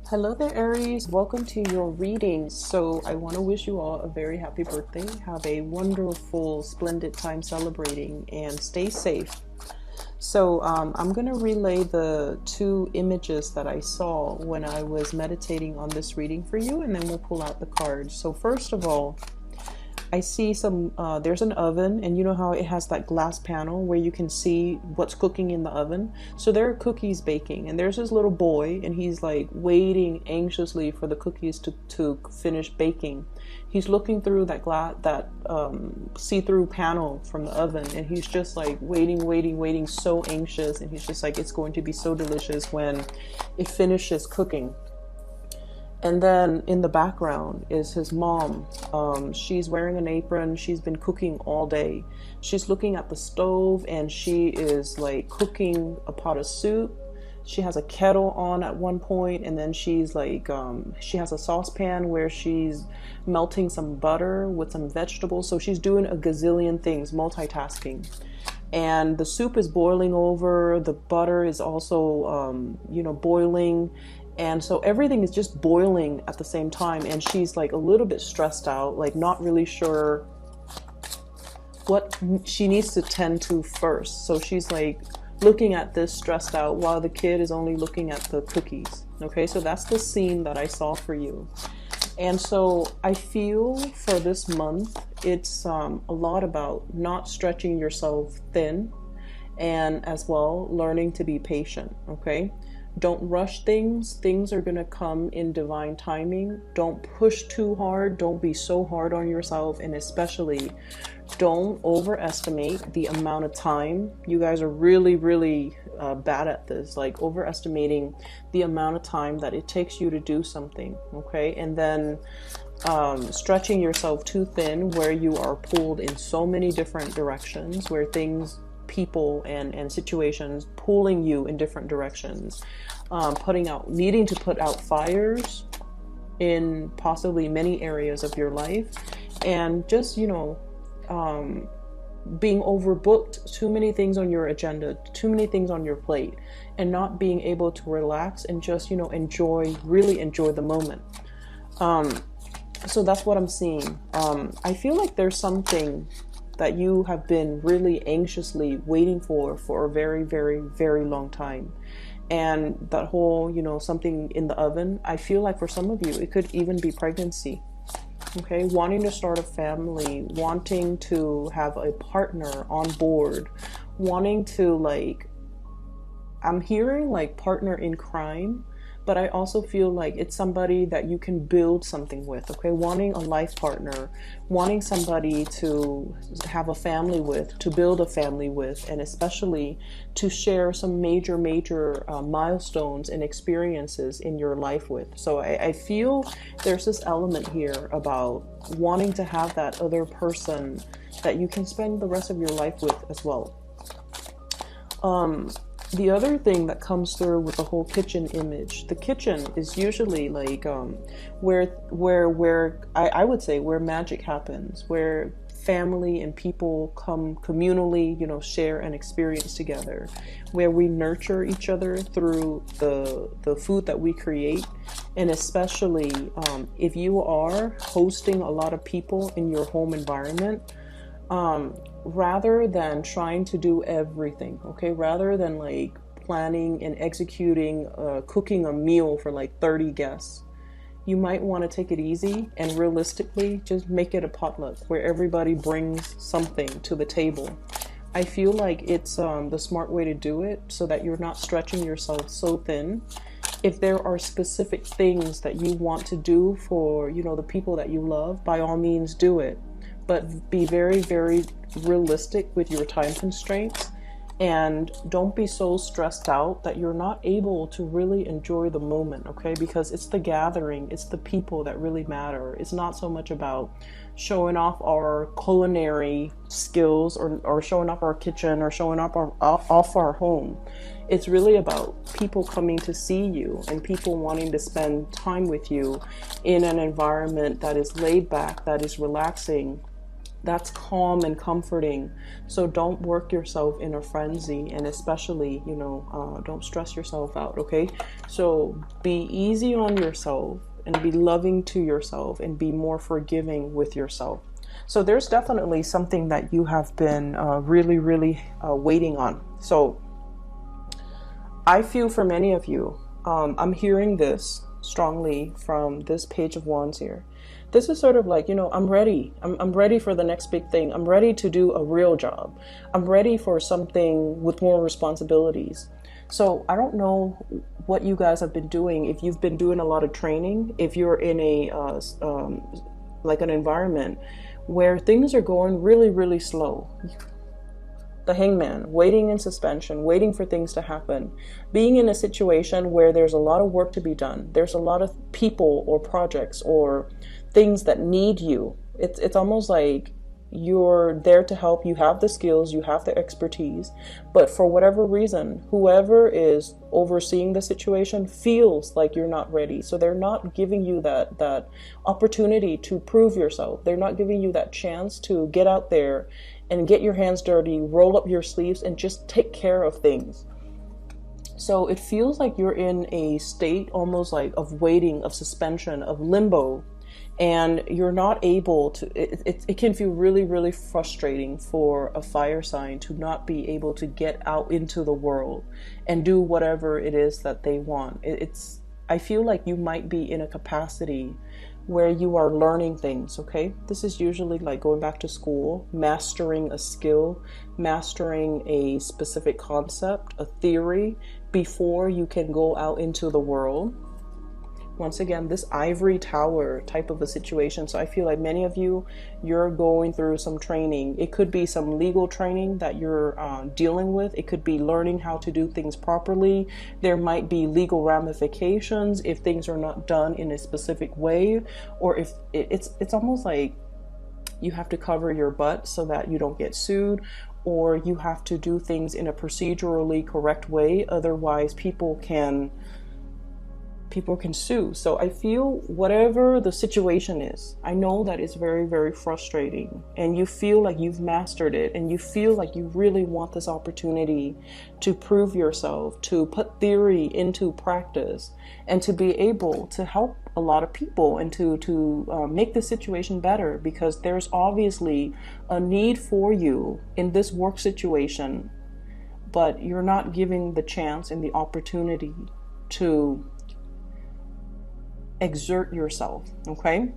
Hello there, Aries. Welcome to your reading. So I want to wish you all a very happy birthday. Have a wonderful, splendid time celebrating and stay safe. So I'm going to relay the two images that I saw when I was meditating on this reading for you, and then we'll pull out the cards. So first of all, I see there's an oven, and you know how it has that glass panel where you can see what's cooking in the oven. So there are cookies baking, and there's this little boy, and he's like waiting anxiously for the cookies to finish baking. He's looking through that see-through panel from the oven, and he's just like waiting, so anxious, and he's just like, it's going to be so delicious when it finishes cooking. And then in the background is his mom. She's wearing an apron. She's been cooking all day. She's looking at the stove, and she is like cooking a pot of soup. She has a kettle on at one point, and then she's like, she has a saucepan where she's melting some butter with some vegetables. So she's doing a gazillion things, multitasking. And the soup is boiling over. The butter is also, boiling. And so everything is just boiling at the same time, and she's like a little bit stressed out, like not really sure what she needs to tend to first. So she's like looking at this stressed out while the kid is only looking at the cookies. Okay, so that's the scene that I saw for you. And so I feel for this month, it's a lot about not stretching yourself thin, and as well learning to be patient. Okay, don't rush things. Things are going to come in divine timing. Don't push too hard. Don't be so hard on yourself. And especially don't overestimate the amount of time. You guys are really, really bad at this, like overestimating the amount of time that it takes you to do something. Okay. And then stretching yourself too thin where you are pulled in so many different directions, where things, people and situations pulling you in different directions, needing to put out fires in possibly many areas of your life, and just being overbooked, too many things on your agenda, too many things on your plate, and not being able to relax and just really enjoy the moment. So that's what I'm seeing. I feel like there's something that you have been really anxiously waiting for a very, very, very long time. And that whole, something in the oven, I feel like for some of you, it could even be pregnancy. Okay, wanting to start a family, wanting to have a partner on board, wanting to I'm hearing like partner in crime, but I also feel like it's somebody that you can build something with. Okay, wanting a life partner, wanting somebody to have a family with, to build a family with, and especially to share some major milestones and experiences in your life with. So I feel there's this element here about wanting to have that other person that you can spend the rest of your life with as well. The other thing that comes through with the whole kitchen image, the kitchen is usually like where I would say where magic happens, where family and people come communally, share an experience together, where we nurture each other through the food that we create. And especially if you are hosting a lot of people in your home environment, rather than trying to do everything, okay, rather than like planning and executing, cooking a meal for like 30 guests, you might want to take it easy and realistically just make it a potluck where everybody brings something to the table. I feel like it's the smart way to do it, so that you're not stretching yourself so thin. If there are specific things that you want to do for, the people that you love, by all means do it. But be very, very realistic with your time constraints, and don't be so stressed out that you're not able to really enjoy the moment, okay? Because it's the gathering, it's the people that really matter. It's not so much about showing off our culinary skills or showing off our kitchen or showing off our home. It's really about people coming to see you and people wanting to spend time with you in an environment that is laid back, that is relaxing, That's calm and comforting. So don't work yourself in a frenzy, and especially, don't stress yourself out, okay? So be easy on yourself and be loving to yourself and be more forgiving with yourself. So there's definitely something that you have been really, really waiting on. So I feel for many of you, I'm hearing this strongly from this Page of Wands here. This is sort of like, I'm ready. I'm ready for the next big thing. I'm ready to do a real job. I'm ready for something with more responsibilities. So I don't know what you guys have been doing. If you've been doing a lot of training, if you're in a like an environment where things are going really, really slow. The Hangman, waiting in suspension, waiting for things to happen, being in a situation where there's a lot of work to be done. There's a lot of people or projects or things that need you. It's almost like you're there to help. You have the skills, you have the expertise, but for whatever reason, whoever is overseeing the situation feels like you're not ready. So they're not giving you that opportunity to prove yourself. They're not giving you that chance to get out there and get your hands dirty, roll up your sleeves, and just take care of things. So it feels like you're in a state almost like of waiting, of suspension, of limbo, and you're not able to, it can feel really, really frustrating for a fire sign to not be able to get out into the world and do whatever it is that they want. I feel like you might be in a capacity where you are learning things, okay? This is usually like going back to school, mastering a skill, mastering a specific concept, a theory, before you can go out into the world. Once again, this ivory tower type of a situation. So I feel like many of you're going through some training. It could be some legal training that you're dealing with. It could be learning how to do things properly. There might be legal ramifications if things are not done in a specific way, or if it's almost like you have to cover your butt so that you don't get sued, or you have to do things in a procedurally correct way. Otherwise, people can sue. So I feel whatever the situation is, I know that it's very, very frustrating, and you feel like you've mastered it, and you feel like you really want this opportunity to prove yourself, to put theory into practice, and to be able to help a lot of people and to make the situation better, because there's obviously a need for you in this work situation, but you're not giving the chance and the opportunity to exert yourself, okay?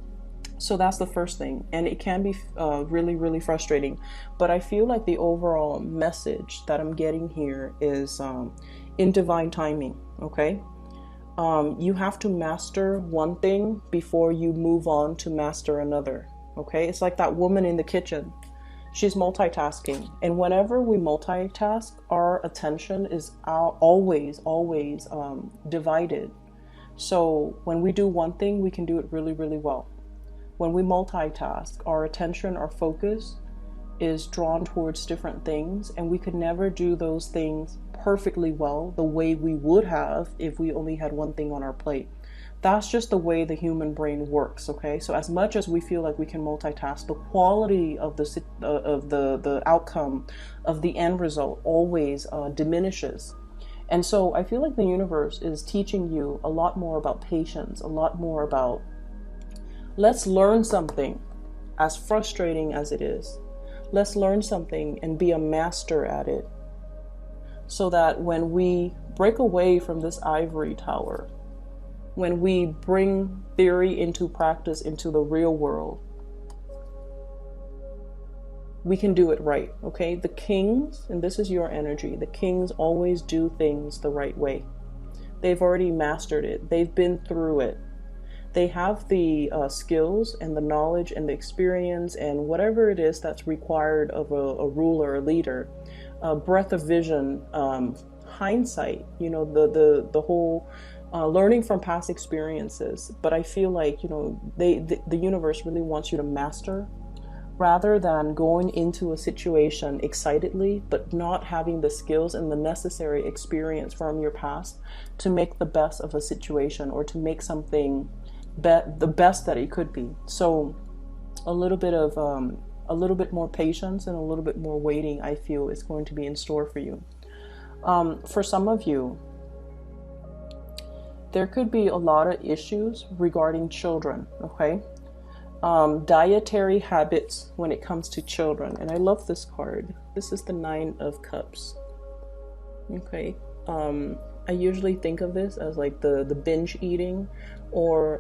So that's the first thing, and it can be really, really frustrating, but I feel like the overall message that I'm getting here is in divine timing, okay? You have to master one thing before you move on to master another, okay? It's like that woman in the kitchen. She's multitasking, and whenever we multitask, our attention is always divided. So when we do one thing, we can do it really, really well. When we multitask, our attention, our focus is drawn towards different things, and we could never do those things perfectly well the way we would have if we only had one thing on our plate. That's just the way the human brain works, okay? So as much as we feel like we can multitask, the quality of the outcome of the end result always diminishes. And so I feel like the universe is teaching you a lot more about patience, a lot more about, let's learn something, as frustrating as it is. Let's learn something and be a master at it, so that when we break away from this ivory tower, when we bring theory into practice, into the real world, we can do it right, okay? The kings, and this is your energy, the kings always do things the right way. They've already mastered it. They've been through it. They have the skills and the knowledge and the experience and whatever it is that's required of a ruler, a leader, a breadth of vision, hindsight, the whole learning from past experiences. But I feel like, the universe really wants you to master, rather than going into a situation excitedly, but not having the skills and the necessary experience from your past to make the best of a situation, or to make something the best that it could be. So a little bit of A little bit more patience and a little bit more waiting, I feel, is going to be in store for you. For some of you, there could be a lot of issues regarding children, okay? Dietary habits when it comes to children. And I love this card. This is the 9 of Cups. Okay. I usually think of this as like the binge eating, or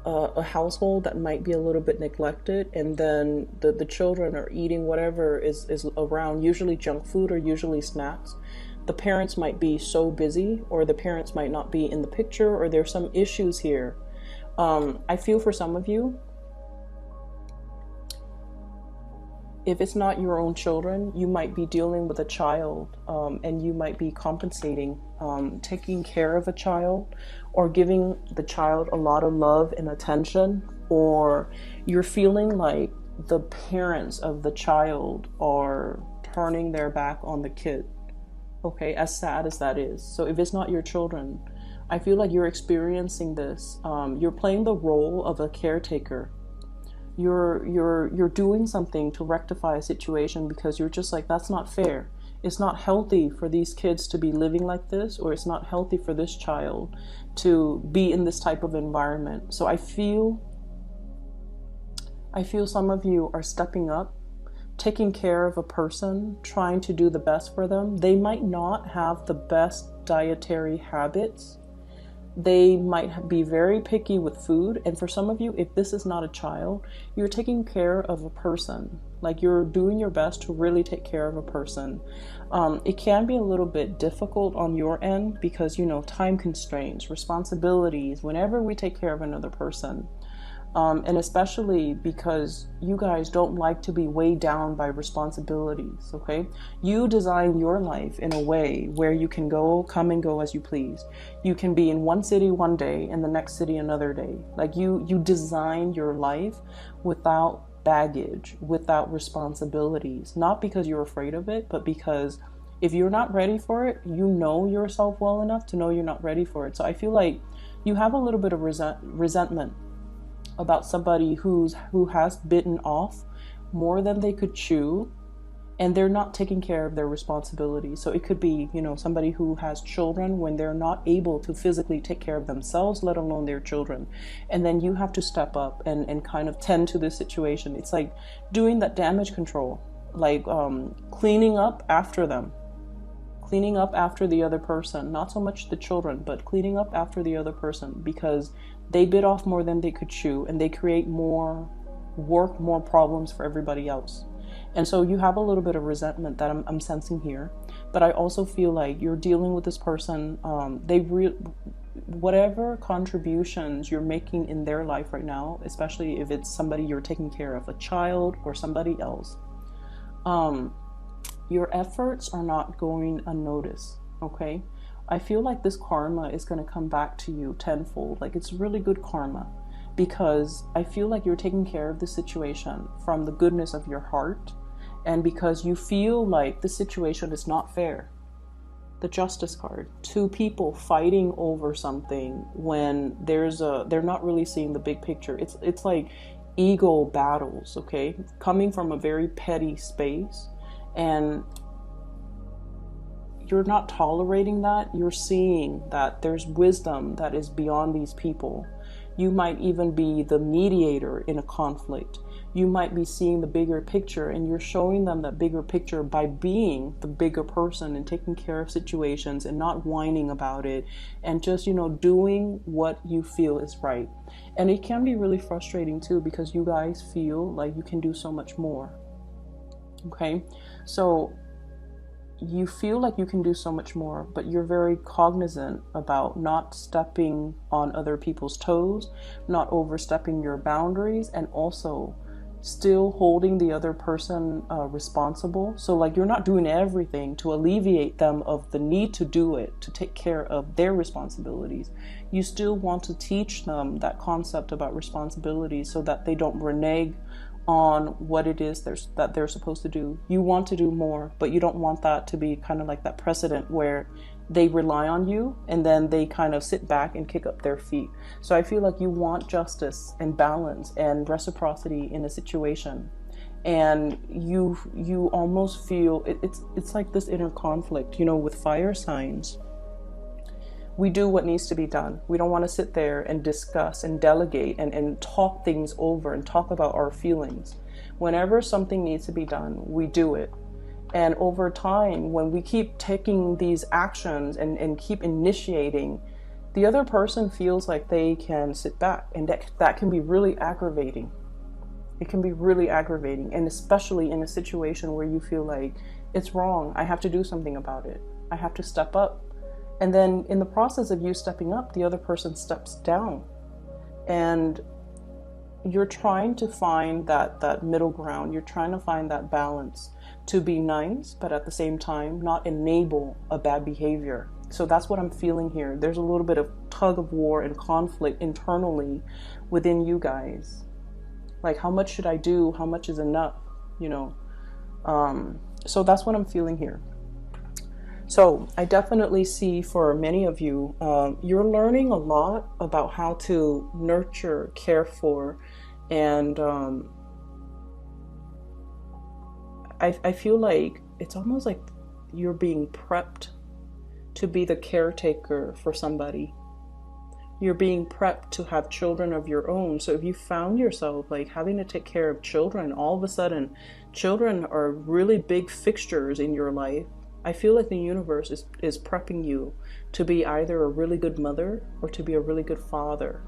a household that might be a little bit neglected, and then the children are eating whatever is around, usually junk food or usually snacks. The parents might be so busy, or the parents might not be in the picture, or there's some issues here. I feel for some of you, if it's not your own children, you might be dealing with a child, and you might be compensating, taking care of a child, or giving the child a lot of love and attention, or you're feeling like the parents of the child are turning their back on the kid. Okay, as sad as that is. So if it's not your children, I feel like you're experiencing this. You're playing the role of a caretaker. You're doing something to rectify a situation because you're just like, that's not fair. It's not healthy for these kids to be living like this, or it's not healthy for this child to be in this type of environment. So I feel some of you are stepping up, taking care of a person, trying to do the best for them. They might not have the best dietary habits. They might be very picky with food. And for some of you, if this is not a child, you're taking care of a person. Like, you're doing your best to really take care of a person. It can be a little bit difficult on your end because, you know, time constraints, responsibilities, whenever we take care of another person. And especially because you guys don't like to be weighed down by responsibilities, okay? You design your life in a way where you can come and go as you please. You can be in one city one day and the next city another day. Like, you design your life without baggage, without responsibilities, not because you're afraid of it, but because if you're not ready for it, you know yourself well enough to know you're not ready for it. So I feel like you have a little bit of resentment about somebody who has bitten off more than they could chew, and they're not taking care of their responsibilities. So it could be, you know, somebody who has children when they're not able to physically take care of themselves, let alone their children. And then you have to step up and kind of tend to this situation. It's like doing that damage control, like cleaning up after them. Cleaning up after the other person, not so much the children, but cleaning up after the other person, because they bit off more than they could chew, and they create more work, more problems for everybody else. And so you have a little bit of resentment that I'm sensing here. But I also feel like you're dealing with this person. Whatever contributions you're making in their life right now, especially if it's somebody you're taking care of, a child or somebody else, your efforts are not going unnoticed, okay? I feel like this karma is going to come back to you tenfold. Like, it's really good karma, because I feel like you're taking care of the situation from the goodness of your heart, and because you feel like the situation is not fair. The Justice card. Two people fighting over something when they're not really seeing the big picture. It's like ego battles, okay? Coming from a very petty space. And you're not tolerating that. You're seeing that there's wisdom that is beyond these people. You might even be the mediator in a conflict. You might be seeing the bigger picture, and you're showing them that bigger picture by being the bigger person and taking care of situations and not whining about it, and just, you know, doing what you feel is right. And it can be really frustrating too, because you guys feel like you can do so much more. Okay, so you feel like you can do so much more, but you're very cognizant about not stepping on other people's toes, not overstepping your boundaries, and also still holding the other person responsible. So like, you're not doing everything to alleviate them of the need to do it, to take care of their responsibilities. You still want to teach them that concept about responsibility so that they don't renege on what it is that they're supposed to do. You want to do more, but you don't want that to be kind of like that precedent where they rely on you and then they kind of sit back and kick up their feet. So I feel like you want justice and balance and reciprocity in a situation. and you almost feel it's like this inner conflict. With fire signs, we do what needs to be done. We don't want to sit there and discuss and delegate and talk things over and talk about our feelings. Whenever something needs to be done, we do it. And over time, when we keep taking these actions and keep initiating, the other person feels like they can sit back, and that can be really aggravating. It can be really aggravating, and especially in a situation where you feel like it's wrong. I have to do something about it. I have to step up. And then in the process of you stepping up, the other person steps down. And you're trying to find that middle ground. You're trying to find that balance to be nice, but at the same time, not enable a bad behavior. So that's what I'm feeling here. There's a little bit of tug of war and conflict internally within you guys. Like, how much should I do? How much is enough? So that's what I'm feeling here. So I definitely see for many of you, you're learning a lot about how to nurture, care for, and I feel like it's almost like you're being prepped to be the caretaker for somebody. You're being prepped to have children of your own. So if you found yourself like having to take care of children, all of a sudden children are really big fixtures in your life. I feel like the universe is prepping you to be either a really good mother or to be a really good father.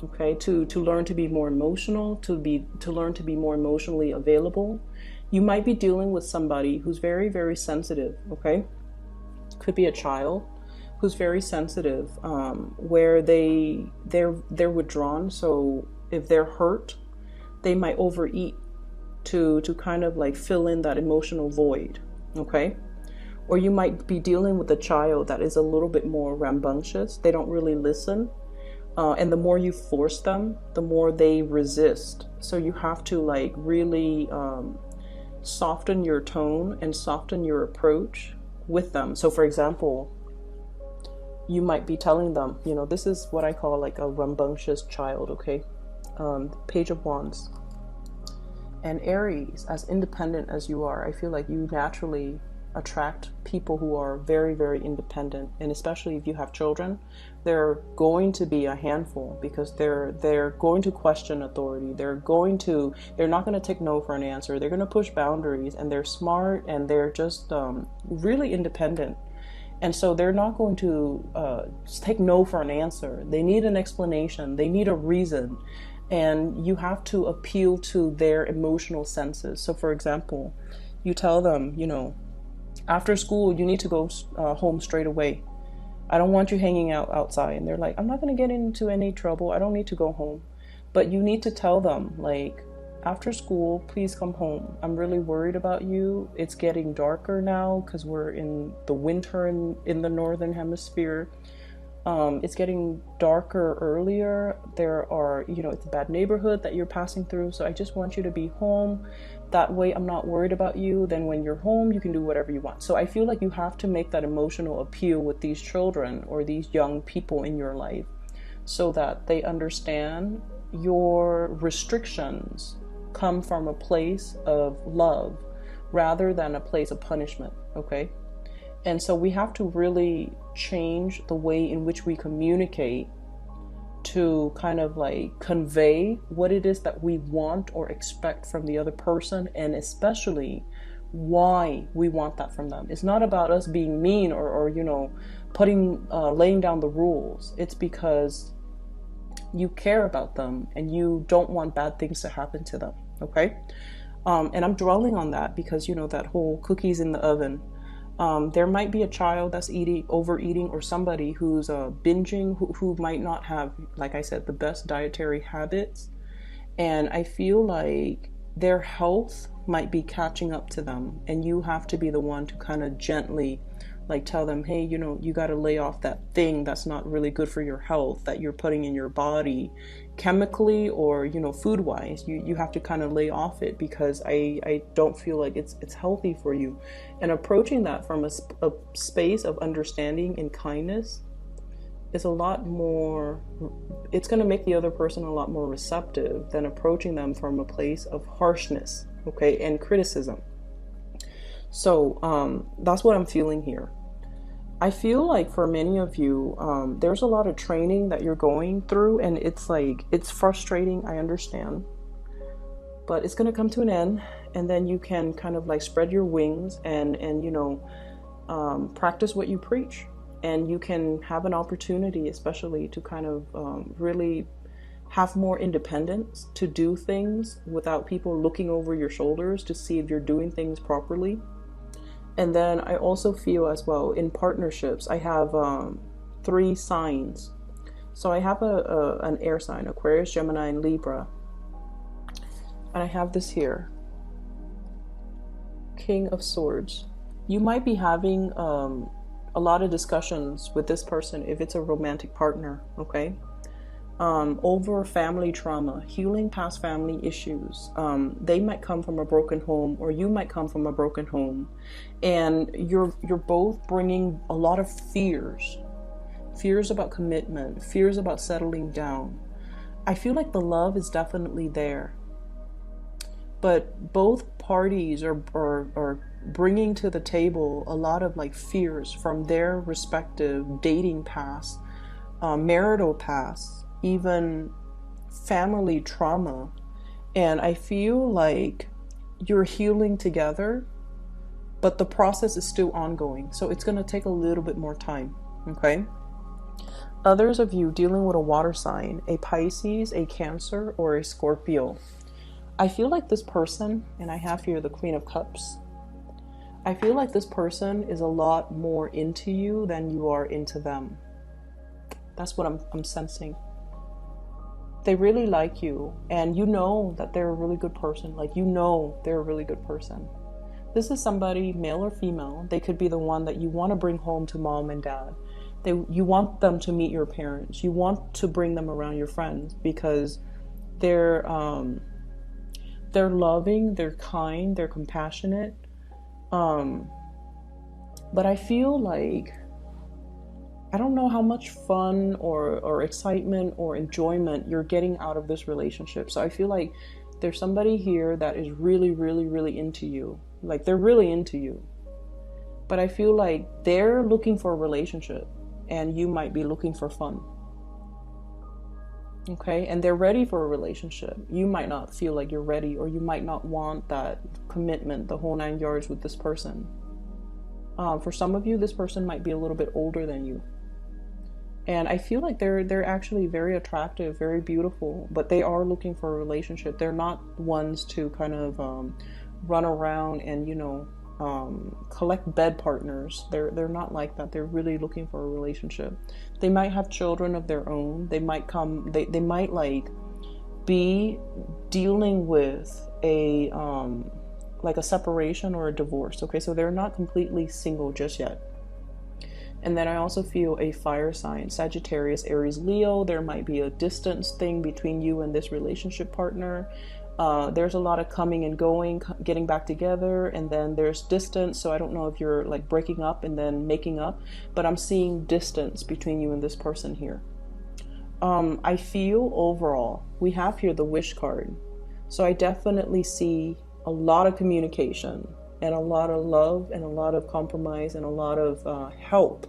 Okay, to learn to be more emotional, to learn to be more emotionally available. You might be dealing with somebody who's very, very sensitive. Okay, could be a child who's very sensitive, where they're withdrawn. So if they're hurt, they might overeat to kind of like fill in that emotional void. Okay, or you might be dealing with a child that is a little bit more rambunctious. They don't really listen, and the more you force them, the more they resist. So you have to like really soften your tone and soften your approach with them. So for example, you might be telling them, this is what I call like a rambunctious child. Okay, Page of Wands. And Aries, as independent as you are, I feel like you naturally attract people who are very, very independent. And especially if you have children, they're going to be a handful because they're going to question authority. They're not going to take no for an answer. They're going to push boundaries, and they're smart, and they're just really independent. And so they're not going to take no for an answer. They need an explanation. They need a reason. And you have to appeal to their emotional senses. So for example, you tell them, after school, you need to go home straight away. I don't want you hanging out outside. And they're like, I'm not going to get into any trouble. I don't need to go home. But you need to tell them, like, after school, please come home. I'm really worried about you. It's getting darker now because we're in the winter in the northern hemisphere. It's getting darker earlier. There are, it's a bad neighborhood that you're passing through. So I just want you to be home. That way I'm not worried about you. Then when you're home, you can do whatever you want. So I feel like you have to make that emotional appeal with these children or these young people in your life so that they understand your restrictions come from a place of love rather than a place of punishment. Okay. And so we have to really change the way in which we communicate to kind of like convey what it is that we want or expect from the other person, and especially why we want that from them. It's not about us being mean or laying down the rules. It's because you care about them and you don't want bad things to happen to them. Okay. And I'm dwelling on that because, that whole cookies in the oven. There might be a child that's overeating, or somebody who's binging, who might not have, like I said, the best dietary habits. And I feel like their health might be catching up to them. And you have to be the one to kind of gently like tell them, hey, you got to lay off that thing that's not really good for your health that you're putting in your body chemically or, food wise. You have to kind of lay off it because I don't feel like it's healthy for you. And approaching that from a space of understanding and kindness is a lot more, it's going to make the other person a lot more receptive than approaching them from a place of harshness, okay, and criticism. So that's what I'm feeling here. I feel like for many of you, there's a lot of training that you're going through, and it's like, it's frustrating, I understand, but it's going to come to an end, and then you can kind of like spread your wings and practice what you preach. And you can have an opportunity, especially to kind of really have more independence to do things without people looking over your shoulders to see if you're doing things properly. And then I also feel as well in partnerships, I have 3 signs. So I have an air sign, Aquarius, Gemini, and Libra. And I have this here, King of Swords. You might be having a lot of discussions with this person if it's a romantic partner, okay? Over family trauma, healing past family issues. They might come from a broken home, or you might come from a broken home, and you're both bringing a lot of fears about commitment, fears about settling down. I feel like the love is definitely there, but both parties are bringing to the table a lot of like fears from their respective dating past, marital past, even family trauma. And I feel like you're healing together, but the process is still ongoing. So it's going to take a little bit more time. Okay. Others of you dealing with a water sign, a Pisces, a Cancer, or a Scorpio. I feel like this person, and I have here the Queen of Cups, I feel like this person is a lot more into you than you are into them. That's what I'm sensing. They really like you, and you know that they're a really good person. Like, you know they're a really good person. This is somebody, male or female. They could be the one that you want to bring home to mom and dad. You want them to meet your parents. You want to bring them around your friends because they're loving, they're kind, they're compassionate. But I feel like, I don't know how much fun or excitement or enjoyment you're getting out of this relationship. So I feel like there's somebody here that is really, really, really into you. Like, they're really into you. But I feel like they're looking for a relationship and you might be looking for fun. Okay, and they're ready for a relationship. You might not feel like you're ready, or you might not want that commitment, the whole 9 yards with this person. For some of you, this person might be a little bit older than you. And I feel like they're actually very attractive, very beautiful, but they are looking for a relationship. They're not ones to kind of run around and, collect bed partners. They're not like that. They're really looking for a relationship. They might have children of their own. They might like be dealing with a like a separation or a divorce. Okay, so they're not completely single just yet. And then I also feel a fire sign, Sagittarius, Aries, Leo. There might be a distance thing between you and this relationship partner. There's a lot of coming and going, getting back together, and then there's distance. So I don't know if you're like breaking up and then making up, but I'm seeing distance between you and this person here. I feel overall, we have here the wish card. So I definitely see a lot of communication and a lot of love and a lot of compromise and a lot of help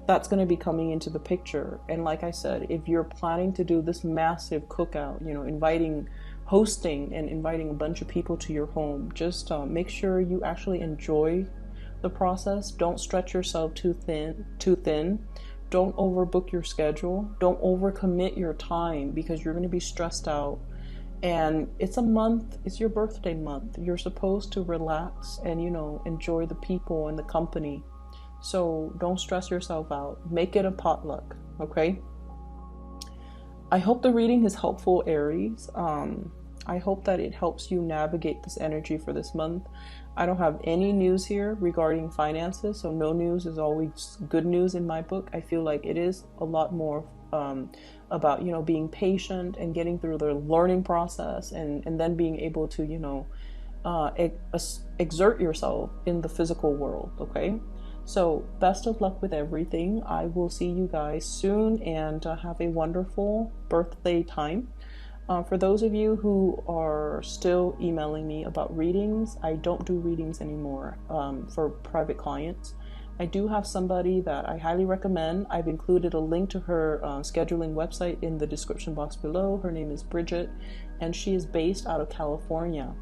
that's going to be coming into the picture. And like I said, if you're planning to do this massive cookout, hosting and inviting a bunch of people to your home, just make sure you actually enjoy the process. Don't stretch yourself too thin. Don't overbook your schedule. Don't overcommit your time because you're going to be stressed out. And it's a month, it's your birthday month. You're supposed to relax and, enjoy the people and the company. So don't stress yourself out. Make it a potluck, okay? I hope the reading is helpful, Aries. I hope that it helps you navigate this energy for this month. I don't have any news here regarding finances, so no news is always good news in my book. I feel like it is a lot more about, being patient and getting through the learning process and then being able to, exert yourself in the physical world, okay? So best of luck with everything. I will see you guys soon, and have a wonderful birthday time. For those of you who are still emailing me about readings, I don't do readings anymore for private clients. I do have somebody that I highly recommend. I've included a link to her scheduling website in the description box below. Her name is Bridget, and she is based out of California.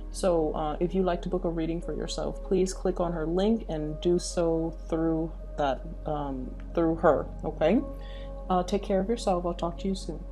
So if you'd like to book a reading for yourself, please click on her link and do so through that through her. Okay. Take care of yourself. I'll talk to you soon.